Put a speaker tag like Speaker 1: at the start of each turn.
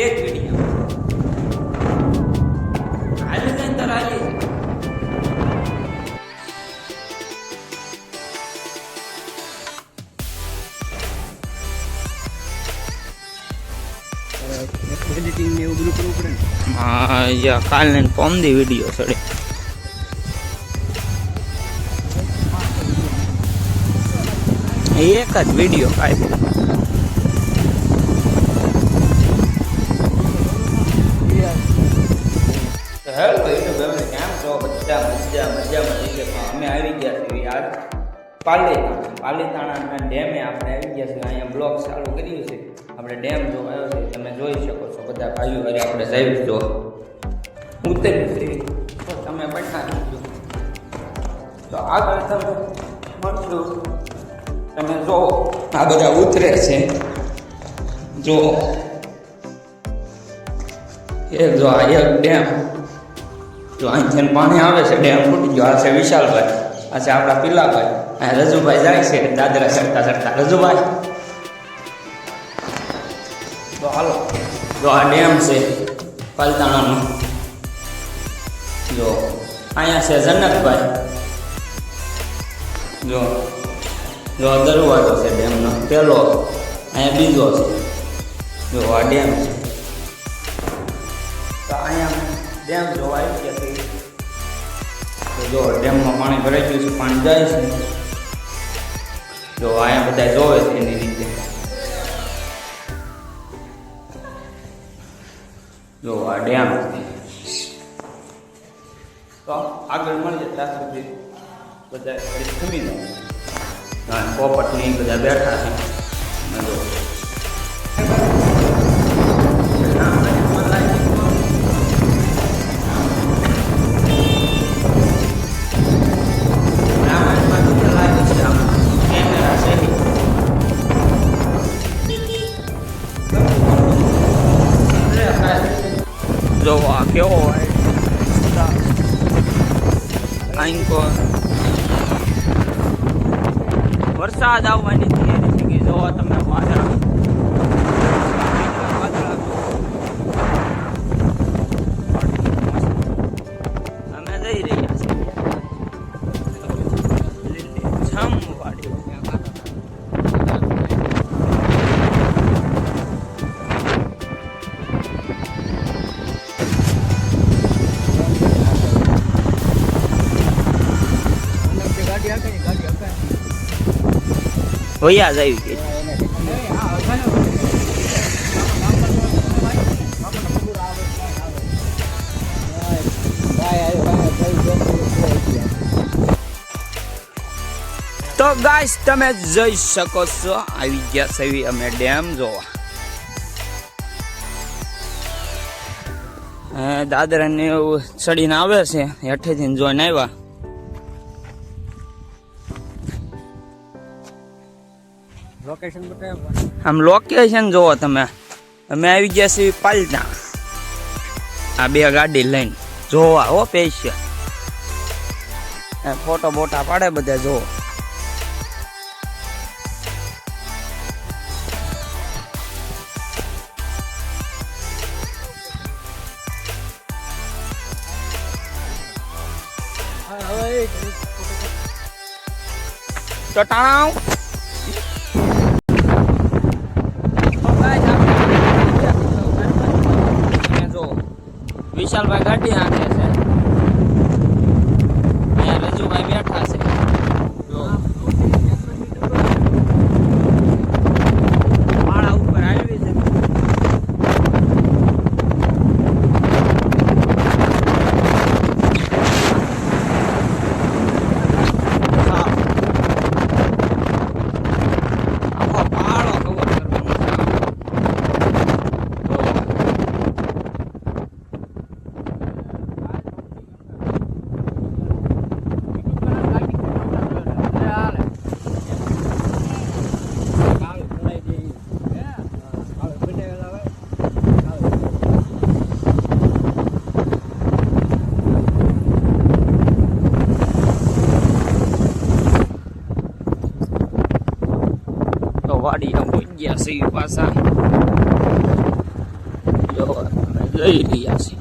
Speaker 1: એક વિડીયો હાલી જાય તો હાલી જાય.
Speaker 2: એડિટિંગ ને એવું બધું કરવું પડે ને.
Speaker 1: હા યા કાલને પમદી વિડીયો સડે એક જ વિડીયો કાઢ્યો. હેલો યુટ્યુબ એમને કેમ છો બધા મજામાં છીએ. અમે આવી ગયા છીએ આજ પાલીતાણા ડેમે આપણે આવી ગયા છીએ. અહીંયા બ્લોગ ચાલુ કર્યું છે. આપણે ડેમ જો આવ્યો છે તમે જોઈ શકો છો. બધા ભાઈઓ અરે આપણે સાહેબ જો ઉતર્યું છે તો તમે બેઠા તો આગળ તમે મળશું. તમે જો આ બધા ઉતરે છે જો એક જો આ એક ડેમ જો અહીંથી પાણી આવે છે. ડેમ ફૂટી ગયો. આ છે વિશાલભાઈ, આ છે આપણા પિલાભાઈ, અહીંયા રજુભાઈ જાય છે દાદરા ચડતા ચડતા. રજુભાઈ તો હાલો જો આ ડેમ છે પાલીતાણાનો. જો અહીંયા છે જનકભાઈ. જો જો દરવાજો છે ડેમનો પહેલો, અહીંયા બીજો છે. જો આ ડેમ છે. તો અહીંયા ડેમ જોવા આવી ગયા છે. તો જો ડેમમાં પાણી ભરાઈ ગયું છે, પાણી જાય છે. જો અહીંયા બધા જોવે છે એની રીતે. જો આ ડેમ તો આગળ મળીએ ત્યાં સુધી બધા ખમી જાય. પોપટ ની બધા બેઠા છે. જો જો આ કેવો હોય વરસાદ આવવાની તૈયારી છે કે જો તમે વાદળા અમે જઈ રહ્યા છીએ છમ વાડી. વૈયા જ આવી ગઈ. તો ગાઈસ તમે જોઈ શકો છો આવી ગયા છે અમે ડેમ જોવા. દાદરા ને એવું ચડીને આવે છે હેઠેથી જોઈને આવ્યા. આમ લોકેશન જોવો તમે. અમે આવી ગયા છીએ પાલીતાણા. આ બે ગાડી લઈને જોવા હો પૈસા ફોટો બોટા પાડે બધા જોવો. તો ટાણાવ વિશાલભાઈ ગાડી હાંકે છે. અહીંયા રજુભાઈ બેઠા છે. પાળા ઉપર આવી છે. પાળો કવર વાડી ગયા છે પાછા. લઈ રહ્યા છે.